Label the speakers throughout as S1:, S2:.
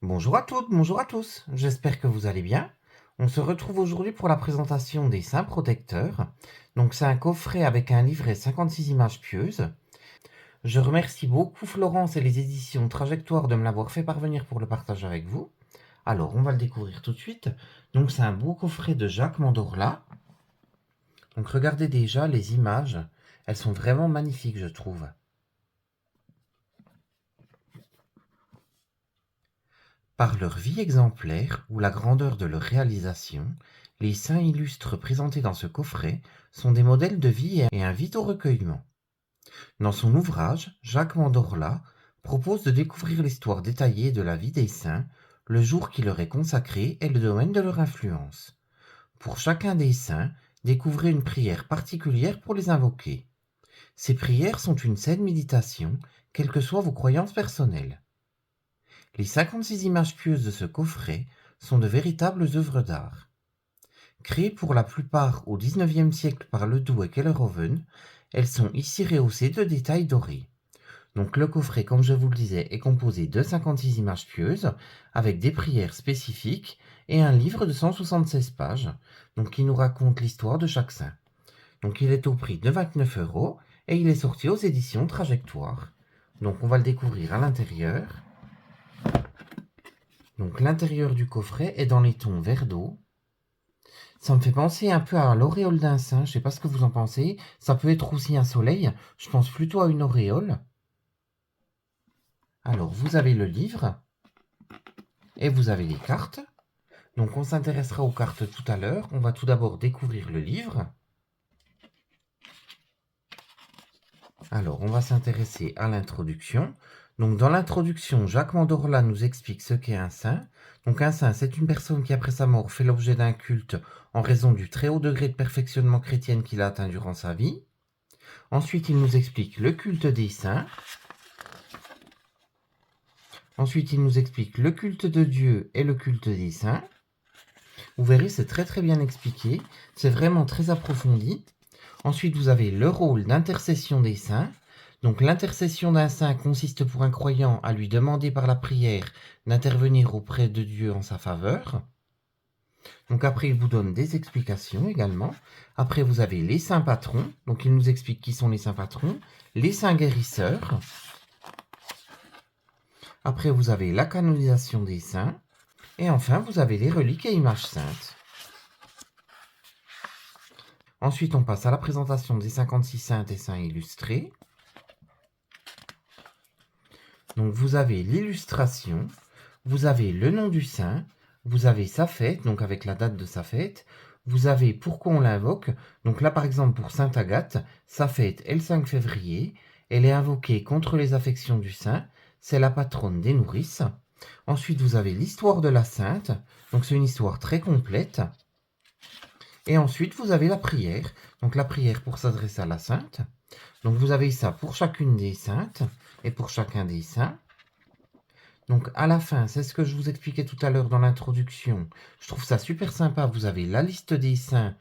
S1: Bonjour à toutes, bonjour à tous, j'espère que vous allez bien. On se retrouve aujourd'hui pour la présentation des Saints Protecteurs. Donc c'est un coffret avec un livret 56 images pieuses. Je remercie beaucoup Florence et les éditions Trajectoire de me l'avoir fait parvenir pour le partage avec vous. Alors on va le découvrir tout de suite. Donc c'est un beau coffret de Jacques Mandorla. Donc regardez déjà les images, elles sont vraiment magnifiques je trouve. Par leur vie exemplaire ou la grandeur de leur réalisation, les saints illustres présentés dans ce coffret sont des modèles de vie et invitent au recueillement. Dans son ouvrage, Jacques Mandorla propose de découvrir l'histoire détaillée de la vie des saints, le jour qui leur est consacré et le domaine de leur influence. Pour chacun des saints, découvrez une prière particulière pour les invoquer. Ces prières sont une saine méditation, quelles que soient vos croyances personnelles. Les 56 images pieuses de ce coffret sont de véritables œuvres d'art. Créées pour la plupart au XIXe siècle par Ledoux et Kellerhoven, elles sont ici rehaussées de détails dorés. Donc le coffret, comme je vous le disais, est composé de 56 images pieuses avec des prières spécifiques et un livre de 176 pages, donc qui nous raconte l'histoire de chaque saint. Donc il est au prix de 29 € et il est sorti aux éditions Trajectoire. Donc on va le découvrir à l'intérieur. Donc l'intérieur du coffret est dans les tons vert d'eau. Ça me fait penser un peu à l'auréole d'un saint, je sais pas ce que vous en pensez. Ça peut être aussi un soleil, je pense plutôt à une auréole. Alors vous avez le livre et vous avez les cartes. Donc on s'intéressera aux cartes tout à l'heure. On va tout d'abord découvrir le livre. Alors on va s'intéresser à l'introduction. Donc dans l'introduction, Jacques Mandorla nous explique ce qu'est un saint. Donc un saint, c'est une personne qui après sa mort fait l'objet d'un culte en raison du très haut degré de perfectionnement chrétien qu'il a atteint durant sa vie. Ensuite, il nous explique le culte des saints. Ensuite, il nous explique le culte de Dieu et le culte des saints. Vous verrez, c'est très très bien expliqué. C'est vraiment très approfondi. Ensuite, vous avez le rôle d'intercession des saints. Donc l'intercession d'un saint consiste pour un croyant à lui demander par la prière d'intervenir auprès de Dieu en sa faveur. Donc après, il vous donne des explications également. Après, vous avez les saints patrons. Donc il nous explique qui sont les saints patrons. Les saints guérisseurs. Après, vous avez la canonisation des saints. Et enfin, vous avez les reliques et images saintes. Ensuite, on passe à la présentation des 56 saints et saints illustrés. Donc, vous avez l'illustration, vous avez le nom du saint, vous avez sa fête, donc avec la date de sa fête, vous avez pourquoi on l'invoque. Donc là, par exemple, pour Sainte Agathe, sa fête est le 5 février, elle est invoquée contre les affections du saint, c'est la patronne des nourrices. Ensuite, vous avez l'histoire de la sainte, donc c'est une histoire très complète. Et ensuite, vous avez la prière, donc la prière pour s'adresser à la sainte. Donc vous avez ça pour chacune des saintes et pour chacun des saints. Donc à la fin, c'est ce que je vous expliquais tout à l'heure dans l'introduction. Je trouve ça super sympa. Vous avez la liste des saints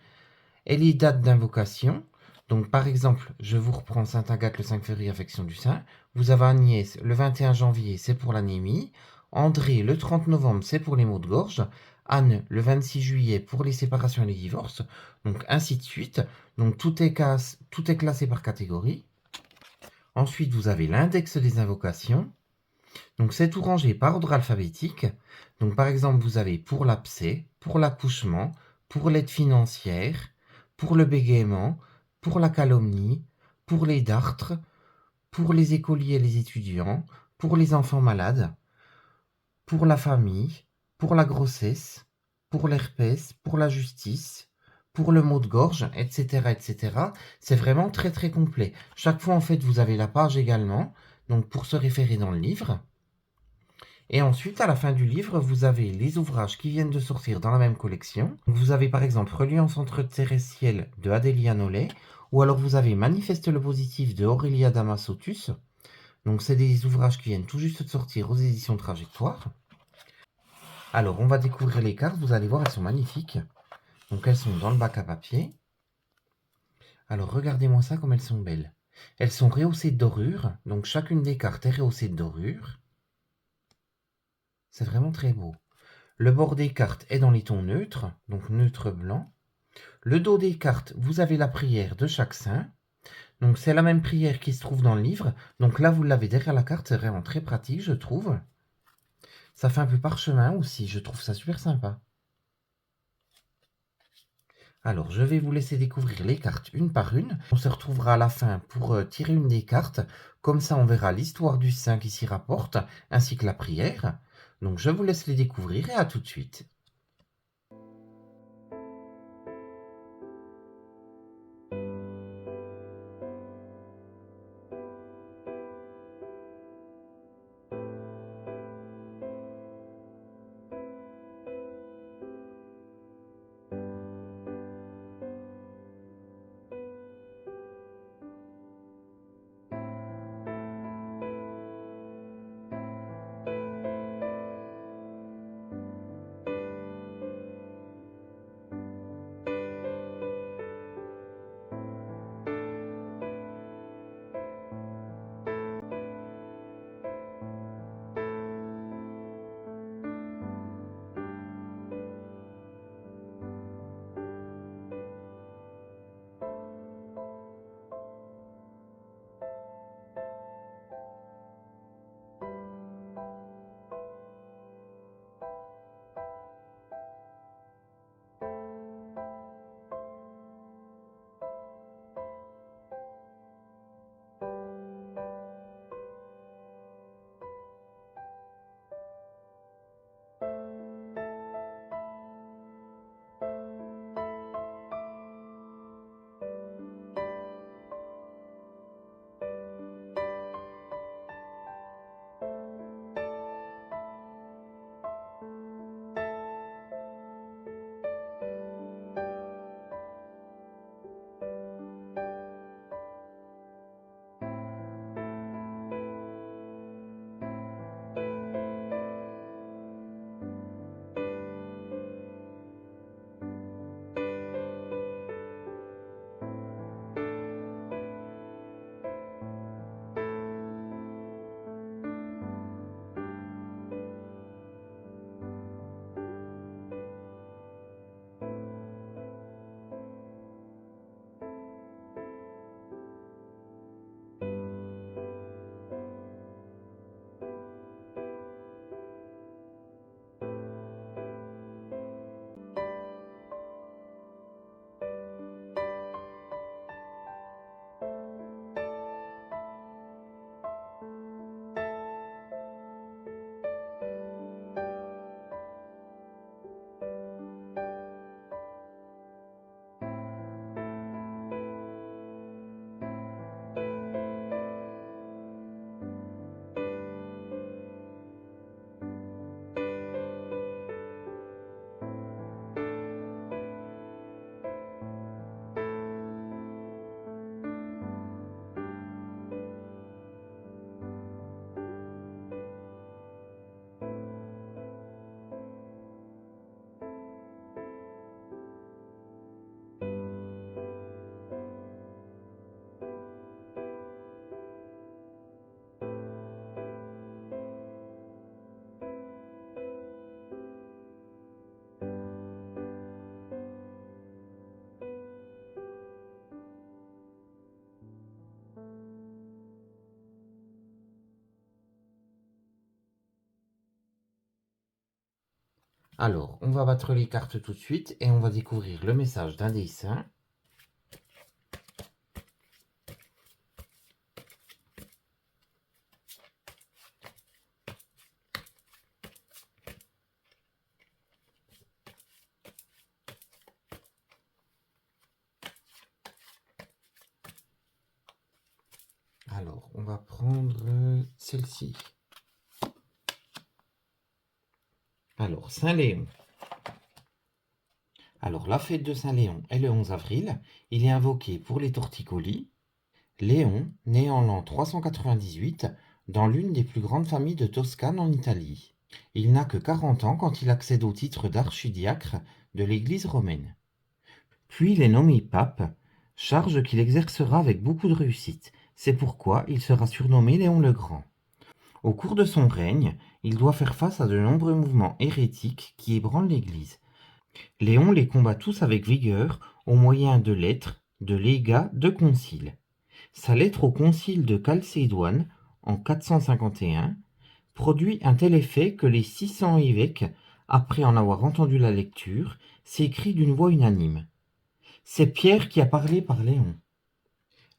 S1: et les dates d'invocation. Donc par exemple, je vous reprends Sainte Agathe le 5 février, affection du saint. Vous avez Agnès le 21 janvier, c'est pour l'anémie. André le 30 novembre, c'est pour les maux de gorge. Anne le 26 juillet pour les séparations et les divorces. Donc ainsi de suite. Donc tout est classé par catégorie. Ensuite, vous avez l'index des invocations. Donc c'est tout rangé par ordre alphabétique. Donc par exemple, vous avez pour l'abcès, pour l'accouchement, pour l'aide financière, pour le bégaiement, pour la calomnie, pour les dartres, pour les écoliers et les étudiants, pour les enfants malades, pour la famille, pour la grossesse, pour l'herpès, pour la justice, pour le mot de gorge, etc., etc. C'est vraiment très très complet. Chaque fois, en fait, vous avez la page également, donc pour se référer dans le livre. Et ensuite, à la fin du livre, vous avez les ouvrages qui viennent de sortir dans la même collection. Vous avez par exemple Reliance entre terre et ciel de Adélia Nollet, ou alors vous avez Manifeste le positif de Aurélia Damasotus. Donc c'est des ouvrages qui viennent tout juste de sortir aux éditions Trajectoire. Alors on va découvrir les cartes, vous allez voir, elles sont magnifiques. Donc elles sont dans le bac à papier. Alors regardez-moi ça comme elles sont belles. Elles sont rehaussées de dorure, donc chacune des cartes est rehaussée de dorure. C'est vraiment très beau. Le bord des cartes est dans les tons neutres, donc neutre blanc. Le dos des cartes, vous avez la prière de chaque saint. Donc c'est la même prière qui se trouve dans le livre. Donc là, vous l'avez derrière la carte, c'est vraiment très pratique, je trouve. Ça fait un peu parchemin aussi, je trouve ça super sympa. Alors, je vais vous laisser découvrir les cartes une par une. On se retrouvera à la fin pour tirer une des cartes. Comme ça, on verra l'histoire du saint qui s'y rapporte, ainsi que la prière. Donc, je vous laisse les découvrir et à tout de suite. Alors, on va battre les cartes tout de suite et on va découvrir le message d'un des saints. Alors, on va prendre celle-ci. Alors, Saint-Léon. Alors, la fête de Saint-Léon est le 11 avril. Il est invoqué pour les torticolis. Léon, né en l'an 398, dans l'une des plus grandes familles de Toscane en Italie. Il n'a que 40 ans quand il accède au titre d'archidiacre de l'Église romaine. Puis il est nommé pape, charge qu'il exercera avec beaucoup de réussite. C'est pourquoi il sera surnommé Léon le Grand. Au cours de son règne, il doit faire face à de nombreux mouvements hérétiques qui ébranlent l'Église. Léon les combat tous avec vigueur au moyen de lettres, de légats, de conciles. Sa lettre au concile de Chalcédoine, en 451, produit un tel effet que les 600 évêques, après en avoir entendu la lecture, s'écrient d'une voix unanime: c'est Pierre qui a parlé par Léon.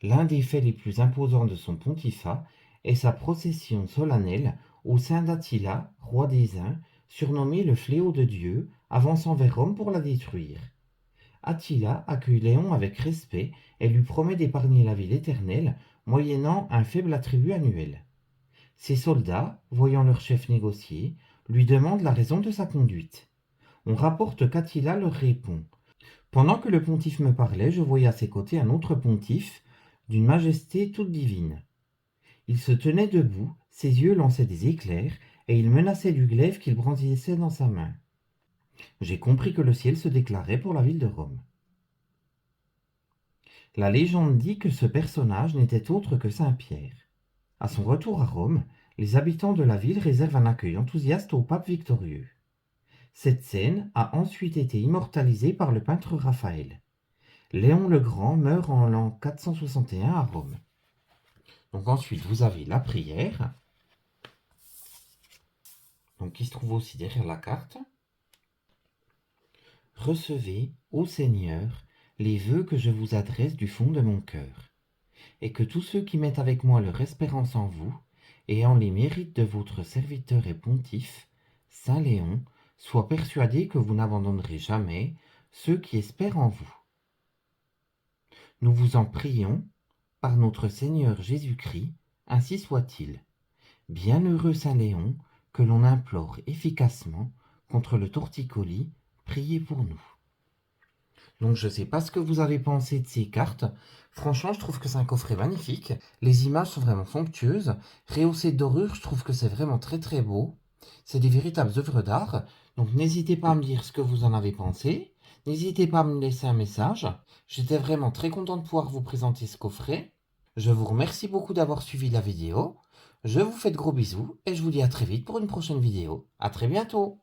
S1: L'un des faits les plus imposants de son pontificat est sa procession solennelle au sein d'Attila, roi des Huns, surnommé le fléau de Dieu, avançant vers Rome pour la détruire. Attila accueille Léon avec respect et lui promet d'épargner la ville éternelle, moyennant un faible attribut annuel. Ses soldats, voyant leur chef négocier, lui demandent la raison de sa conduite. On rapporte qu'Attila leur répond: pendant que le pontife me parlait, je voyais à ses côtés un autre pontife, d'une majesté toute divine. Il se tenait debout, ses yeux lançaient des éclairs, et il menaçait du glaive qu'il brandissait dans sa main. J'ai compris que le ciel se déclarait pour la ville de Rome. La légende dit que ce personnage n'était autre que Saint Pierre. À son retour à Rome, les habitants de la ville réservent un accueil enthousiaste au pape victorieux. Cette scène a ensuite été immortalisée par le peintre Raphaël. Léon le Grand meurt en l'an 461 à Rome. Donc ensuite, vous avez la prière, donc qui se trouve aussi derrière la carte. Recevez, ô Seigneur, les vœux que je vous adresse du fond de mon cœur, et que tous ceux qui mettent avec moi leur espérance en vous, et en les mérites de votre serviteur et pontife, Saint Léon, soient persuadés que vous n'abandonnerez jamais ceux qui espèrent en vous. Nous vous en prions, par notre Seigneur Jésus-Christ, ainsi soit-il. Bienheureux Saint Léon, que l'on implore efficacement contre le torticolis, priez pour nous. Donc je ne sais pas ce que vous avez pensé de ces cartes. Franchement, je trouve que c'est un coffret magnifique. Les images sont vraiment somptueuses. Rehaussé de dorure, je trouve que c'est vraiment très très beau. C'est des véritables œuvres d'art. Donc n'hésitez pas à me dire ce que vous en avez pensé. N'hésitez pas à me laisser un message. J'étais vraiment très content de pouvoir vous présenter ce coffret. Je vous remercie beaucoup d'avoir suivi la vidéo. Je vous fais de gros bisous et je vous dis à très vite pour une prochaine vidéo. À très bientôt!